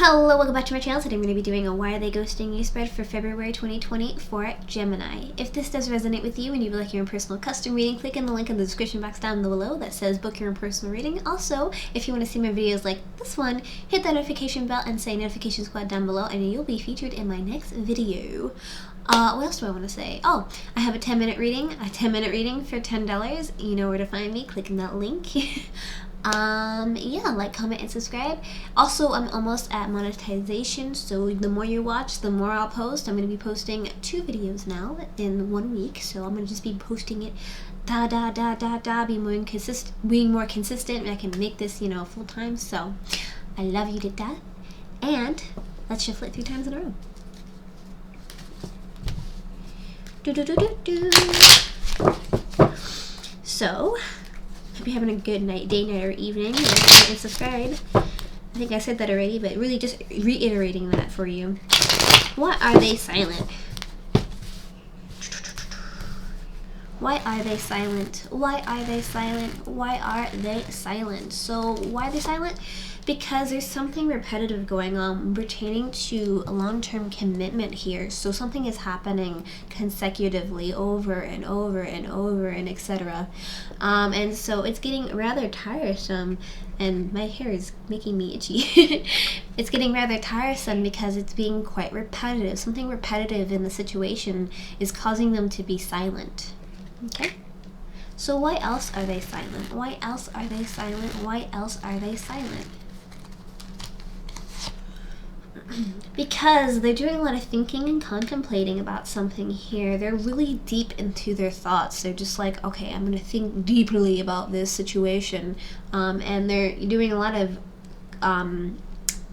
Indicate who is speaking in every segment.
Speaker 1: Hello, welcome back to my channel. Today I'm going to be doing a Why Are They Ghosting You spread for February 2020 for Gemini. If this does resonate with you and you would like your own personal custom reading, click on the link in the description box down below that says book your own personal reading. Also, if you want to see my videos like this one, hit that notification bell and say notification squad down below and you'll be featured in my next video. What else do I want to say? Oh, I have a 10-minute reading. A 10-minute reading for $10. You know where to find me. Click on that link. Yeah, like, comment, and subscribe. Also, I'm almost at monetization, so the more you watch, the more I'll post. I'm going to be posting 2 videos now in 1 week, so I'm going to just be posting it being more consistent, and I can make this, full time. So I love you to death, and let's shuffle it 3 times in a row. So hope you're having a good day, night, or evening. Like and subscribe. I think I said that already, but really just reiterating that for you. Why are they silent? Why are they silent? Why are they silent? Why are they silent? So why are they silent? Because there's something repetitive going on pertaining to a long-term commitment here. So something is happening consecutively over and over and over and etc. And so it's getting rather tiresome, and my hair is making me itchy. It's getting rather tiresome because it's being quite repetitive. Something repetitive in the situation is causing them to be silent. Okay? So why else are they silent? Why else are they silent? Why else are they silent? Because they're doing a lot of thinking and contemplating about something here. They're really deep into their thoughts. They're just like, okay, I'm going to think deeply about this situation. And they're doing a lot of,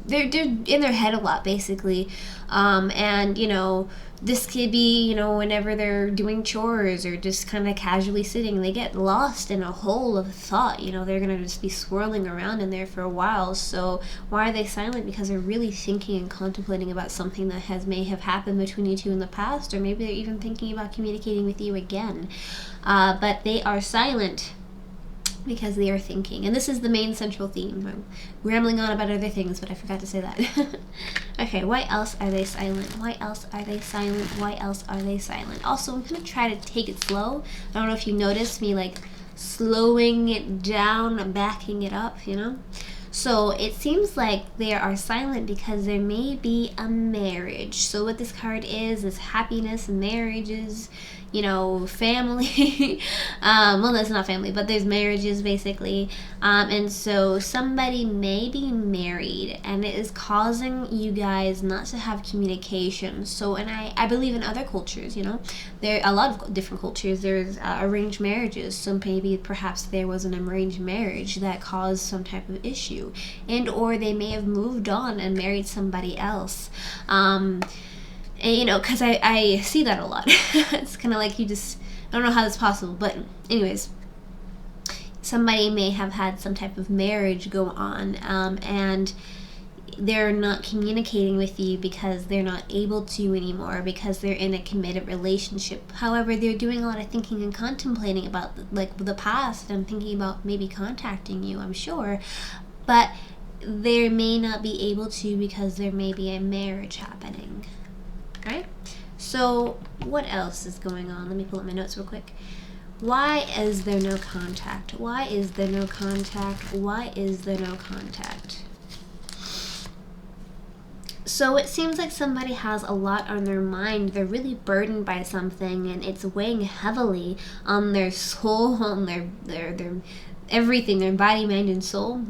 Speaker 1: they're in their head a lot, basically. And, this could be, whenever they're doing chores or just kind of casually sitting, they get lost in a hole of thought. They're going to just be swirling around in there for a while. So why are they silent? Because they're really thinking and contemplating about something that may have happened between you two in the past, or maybe they're even thinking about communicating with you again. But they are silent because they are thinking. And this is the main central theme. I'm rambling on about other things, but I forgot to say that. Okay, why else are they silent? Why else are they silent? Why else are they silent? Also, I'm going to try to take it slow. I don't know if you noticed me, slowing it down, backing it up, So it seems like they are silent because there may be a marriage. So what this card is happiness, marriages, family. Well, that's not family, but there's marriages, basically. And so somebody may be married, and it is causing you guys not to have communication. So, and I believe in other cultures, there are a lot of different cultures. There's arranged marriages. So maybe perhaps there was an arranged marriage that caused some type of issue, and or they may have moved on and married somebody else. And, because I see that a lot. It's kind of like I don't know how that's possible, but anyways, somebody may have had some type of marriage go on, and they're not communicating with you because they're not able to anymore, because they're in a committed relationship. However, they're doing a lot of thinking and contemplating about the past, and thinking about maybe contacting you, I'm sure, but they may not be able to because there may be a marriage happening. Right? So what else is going on? Let me pull up my notes real quick. Why is there no contact? Why is there no contact? Why is there no contact? So it seems like somebody has a lot on their mind. They're really burdened by something, and it's weighing heavily on their soul, on their everything, their body, mind, and soul.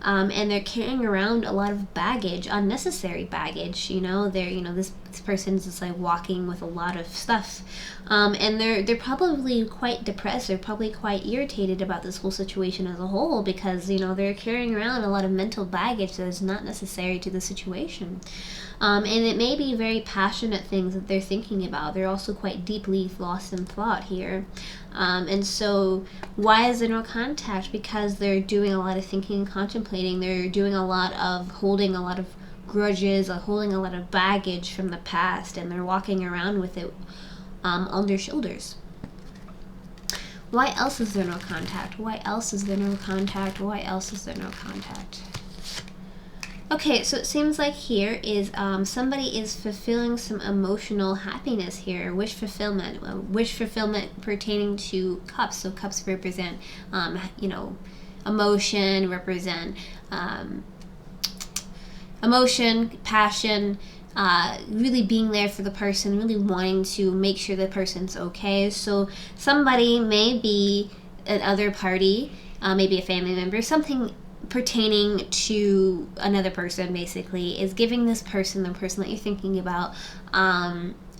Speaker 1: And they're carrying around a lot of baggage, unnecessary baggage. This person's just walking with a lot of stuff, and they're probably quite depressed. They're probably quite irritated about this whole situation as a whole, because they're carrying around a lot of mental baggage that is not necessary to the situation. And it may be very passionate things that they're thinking about. They're also quite deeply lost in thought here. And so why is there no contact? Because they're doing a lot of thinking and contemplating. They're doing a lot of holding a lot of grudges, holding a lot of baggage from the past, and they're walking around with it on their shoulders. Why else is there no contact? Why else is there no contact? Why else is there no contact? Okay, so it seems like here is somebody is fulfilling some emotional happiness here, wish fulfillment pertaining to cups. So cups represent, emotion, represent emotion, passion, really being there for the person, really wanting to make sure the person's okay. So somebody may be an other party, maybe a family member, something pertaining to another person basically is giving this person, the person that you're thinking about,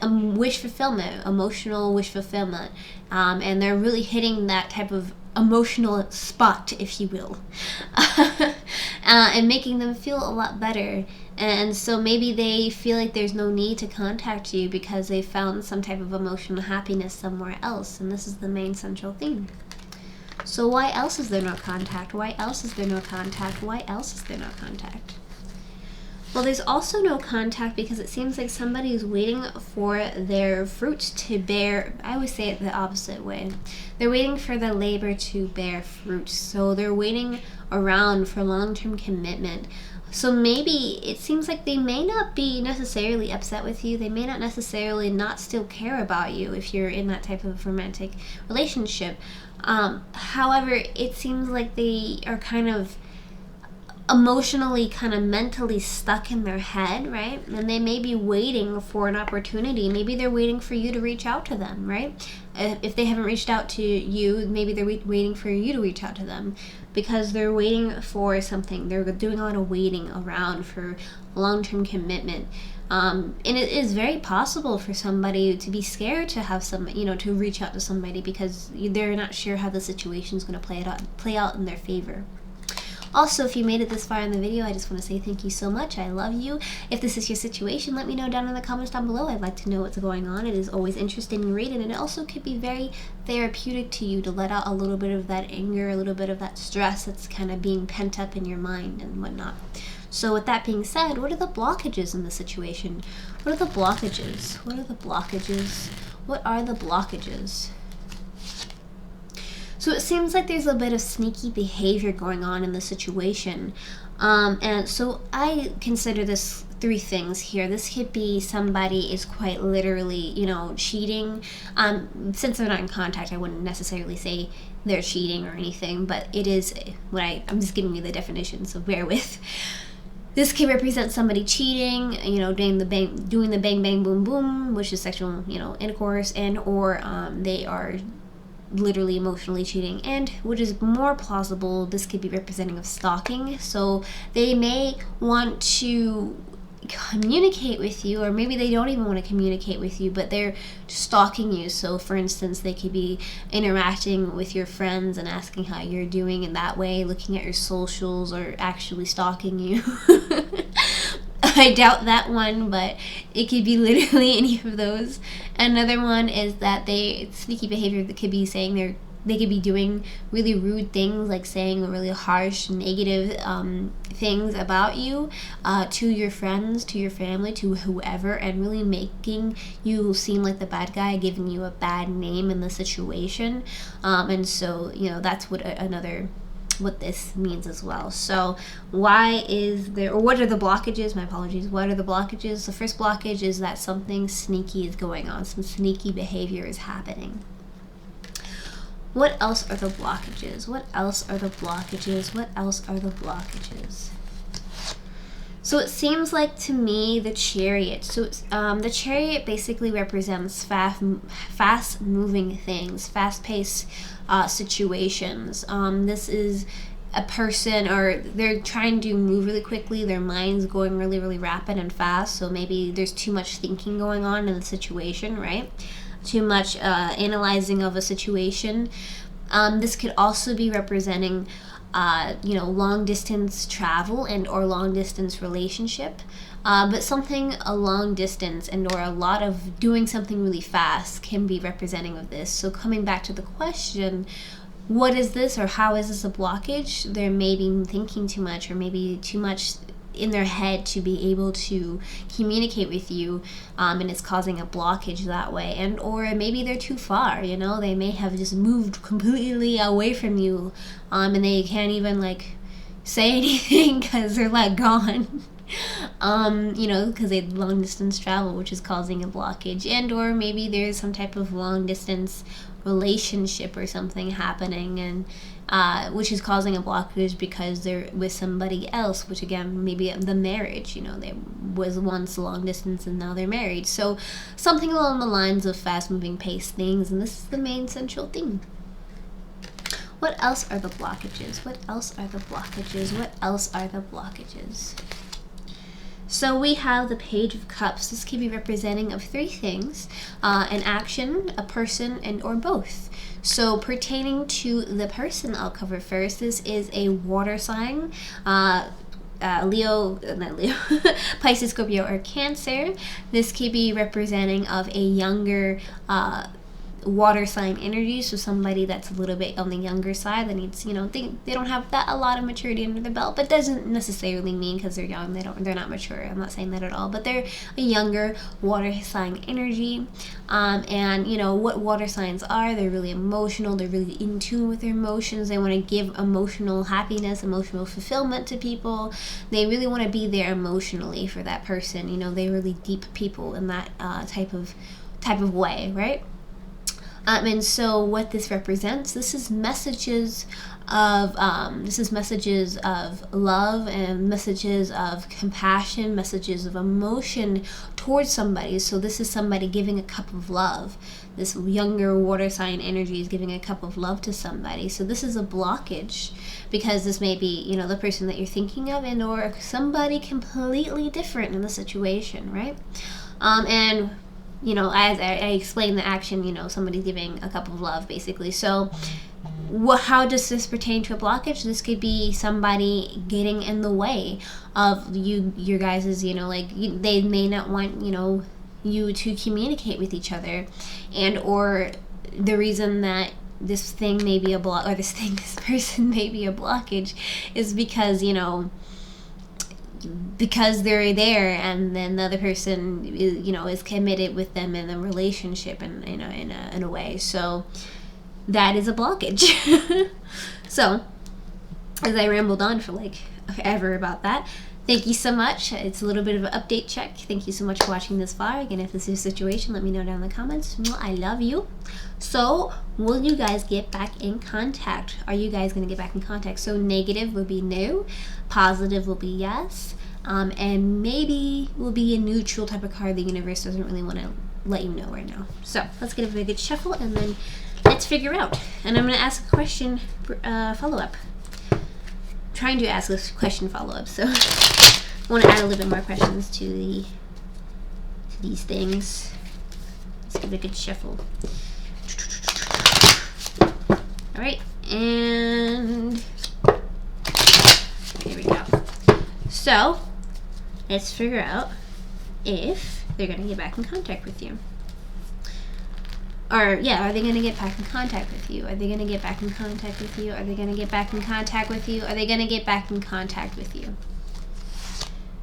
Speaker 1: wish fulfillment, emotional wish fulfillment, and they're really hitting that type of emotional spot, if you will, and making them feel a lot better. And so maybe they feel like there's no need to contact you because they found some type of emotional happiness somewhere else, and this is the main central theme. So why else is there no contact? Why else is there no contact? Why else is there no contact? Well, there's also no contact because it seems like somebody is waiting for their fruit to bear. I always say it the opposite way. They're waiting for the labor to bear fruit. So they're waiting around for long-term commitment. So maybe it seems like they may not be necessarily upset with you. They may not necessarily not still care about you if you're in that type of romantic relationship. However, it seems like they are kind of emotionally, kind of mentally stuck in their head, right? And they may be waiting for an opportunity. Maybe they're waiting for you to reach out to them, right? If they haven't reached out to you, maybe they're waiting for you to reach out to them because they're waiting for something. They're doing a lot of waiting around for long-term commitment. And it is very possible for somebody to be scared to have to reach out to somebody because they're not sure how the situation is going to play out in their favor. Also, if you made it this far in the video, I just want to say thank you so much. I love you. If this is your situation, let me know down in the comments down below. I'd like to know what's going on. It is always interesting to read, and it also could be very therapeutic to you to let out a little bit of that anger, a little bit of that stress that's kind of being pent up in your mind and whatnot. So with that being said, what are the blockages in the situation? What are the blockages? What are the blockages? What are the blockages? So it seems like there's a bit of sneaky behavior going on in the situation. And so I consider this three things here. This could be somebody is quite literally, cheating. Since they're not in contact, I wouldn't necessarily say they're cheating or anything, but it is I'm just giving you the definition, so bear with. This can represent somebody cheating, doing the bang bang boom boom, which is sexual, intercourse, and or they are literally emotionally cheating. And which is more plausible, this could be representing of stalking. So they may want to communicate with you, or maybe they don't even want to communicate with you, but they're stalking you. So for instance, they could be interacting with your friends and asking how you're doing in that way, looking at your socials, or actually stalking you. I doubt that one, but it could be literally any of those. Another one is that sneaky behavior that could be saying they could be doing really rude things, like saying really harsh, negative things about you to your friends, to your family, to whoever, and really making you seem like the bad guy, giving you a bad name in the situation. And so, that's what this means as well. So what are the blockages? My apologies. What are the blockages? The first blockage is that something sneaky is going on. Some sneaky behavior is happening. What else are the blockages? What else are the blockages? What else are the blockages? So it seems like to me the Chariot. So the Chariot basically represents fast moving things, fast paced situations. This is a person, or they're trying to move really quickly. Their mind's going really, really rapid and fast. So maybe there's too much thinking going on in the situation, right? Too much analyzing of a situation. This could also be representing long distance travel and or long distance relationship, but something a long distance and or a lot of doing something really fast can be representing of this. So coming back to the question, what is this, or how is this a blockage? They're maybe thinking too much, or maybe too much in their head to be able to communicate with you, and it's causing a blockage that way. And or maybe they're too far, they may have just moved completely away from you, and they can't even say anything because they're like gone. You know, because they long distance travel, which is causing a blockage, and or maybe there's some type of long distance relationship or something happening, and which is causing a blockage because they're with somebody else, which again, maybe the marriage, you know, they was once long distance and now they're married. So something along the lines of fast moving pace things, and this is the main central theme. What else are the blockages? What else are the blockages? What else are the blockages? So we have the Page of Cups. This could be representing of three things: an action, a person, and or both. So pertaining to the person, I'll cover first. This is a water sign. Leo, not Leo, Pisces, Scorpio, or Cancer. This could be representing of a younger water sign energy, so somebody that's a little bit on the younger side that needs, you know, they don't have that a lot of maturity under their belt, but doesn't necessarily mean because they're young they're not mature. I'm not saying that at all, but they're a younger water sign energy. And you know what water signs are: they're really emotional, they're really in tune with their emotions, they want to give emotional happiness, emotional fulfillment to people, they really want to be there emotionally for that person. You know, they're really deep people in that type of way, right? And so what this represents, this is messages of love and messages of compassion, messages of emotion towards somebody. So this is somebody giving a cup of love. This younger water sign energy is giving a cup of love to somebody. So this is a blockage because this may be, you know, the person that you're thinking of, and or somebody completely different in the situation, right? And you know, as I explained the action, you know, somebody's giving a cup of love, basically. So how does this pertain to a blockage? This could be somebody getting in the way of your guys's, you know, like they may not want, you know, you to communicate with each other, and or the reason that this thing may be a block, or this person may be a blockage, is because, you know, because they're there, and then the other person is, you know, is committed with them in a relationship, and in a way. So that is a blockage. So as I rambled on for like forever about that, thank you so much. It's a little bit of an update check. Thank you so much for watching this far. Again, if this is your situation, let me know down in the comments. I love you. So will you guys get back in contact? Are you guys going to get back in contact? So negative would be no, positive will be yes, and maybe will be a neutral type of card the universe doesn't really want to let you know right now. So let's get a very good shuffle, and then let's figure out. And I'm going to ask a question follow-up. Trying to ask this question follow-up, so I want to add a little bit more questions to these things. Let's give it a good shuffle. All right, and here we go. So let's figure out if they're going to get back in contact with you. Or, yeah, are they going to get back in contact with you? Are they going to get back in contact with you? Are they going to get back in contact with you? Are they going to get back in contact with you?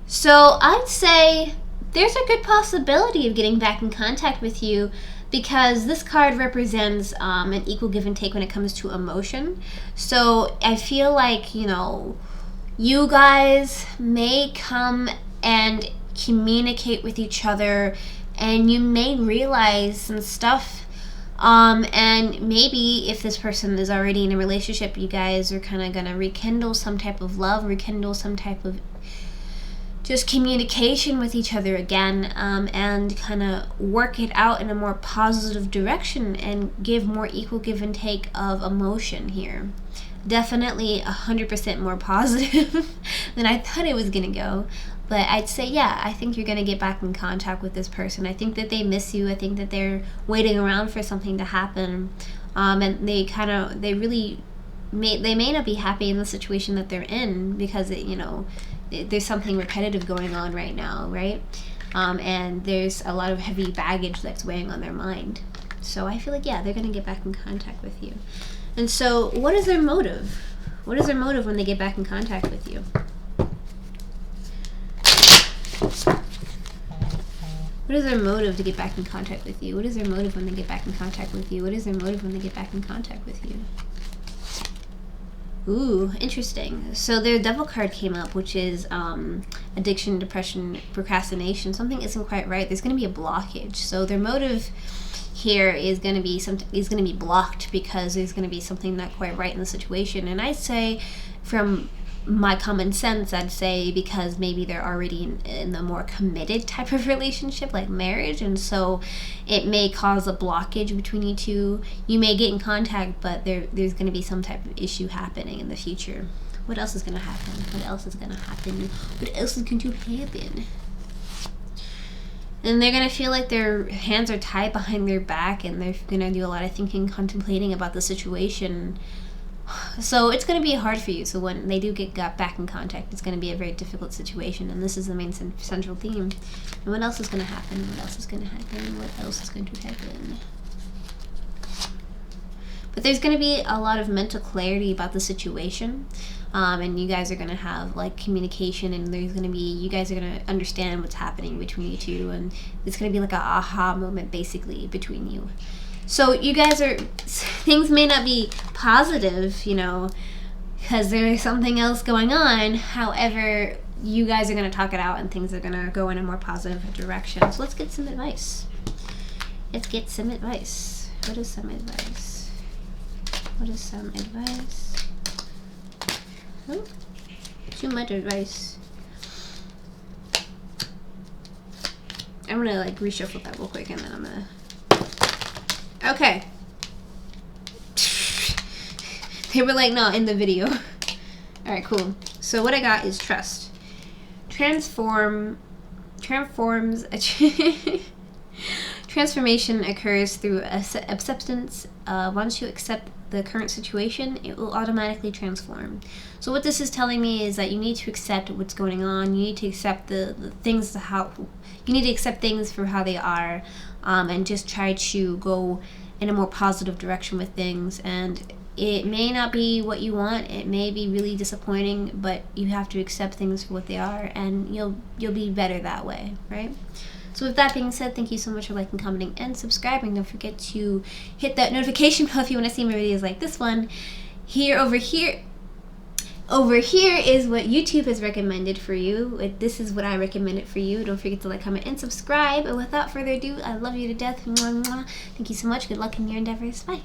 Speaker 1: So I'd say there's a good possibility of getting back in contact with you, because this card represents an equal give and take when it comes to emotion. So I feel like, you know, you guys may come and communicate with each other, and you may realize some stuff. And maybe if this person is already in a relationship, you guys are kind of going to rekindle some type of love, rekindle some type of just communication with each other again, and kind of work it out in a more positive direction and give more equal give and take of emotion here. Definitely 100% more positive than I thought it was going to go. But I'd say, yeah, I think you're going to get back in contact with this person. I think that they miss you. I think that they're waiting around for something to happen. And they may not be happy in the situation that they're in, because there's something repetitive going on right now, right? And there's a lot of heavy baggage that's weighing on their mind. So I feel like, yeah, they're going to get back in contact with you. And so what is their motive? What is their motive when they get back in contact with you? What is their motive to get back in contact with you? What is their motive when they get back in contact with you? What is their motive when they get back in contact with you? Ooh, interesting. So their devil card came up, which is addiction, depression, procrastination. Something isn't quite right. There's going to be a blockage. So their motive here is going to be blocked because there's going to be something not quite right in the situation. And I'd say, from my common sense, I'd say because maybe they're already in a more committed type of relationship, like marriage, and so it may cause a blockage between you two. You may get in contact, but there's going to be some type of issue happening in the future. What else is going to happen? What else is going to happen? What else is going to happen? And they're going to feel like their hands are tied behind their back, and they're going to do a lot of thinking, contemplating about the situation. So it's going to be hard for you. So when they do got back in contact, it's going to be a very difficult situation. And this is the main central theme. And what else is going to happen? What else is going to happen? What else is going to happen? But there's going to be a lot of mental clarity about the situation. And you guys are going to have like communication, and you guys are going to understand what's happening between you two. And it's going to be like a aha moment basically between you. So you guys things may not be positive, because there's something else going on. However, you guys are going to talk it out, and things are going to go in a more positive direction. So let's get some advice. What is some advice? Oh, too much advice. I'm going to like reshuffle that real quick, and then I'm going to... Okay. They were like, no, in the video. Alright, cool. So what I got is trust. Transformation occurs through acceptance. Once you accept the current situation, it will automatically transform. So what this is telling me is that you need to accept what's going on. You need to accept the things you need to accept things for how they are, and just try to go in a more positive direction with things. And it may not be what you want. It may be really disappointing, but you have to accept things for what they are, and you'll be better that way, right? So with that being said, thank you so much for liking, commenting, and subscribing. Don't forget to hit that notification bell if you want to see more videos like this one. Over here is what YouTube has recommended for you. This is what I recommended for you. Don't forget to like, comment, and subscribe. And without further ado, I love you to death. Mwah, mwah. Thank you so much. Good luck in your endeavors. Bye.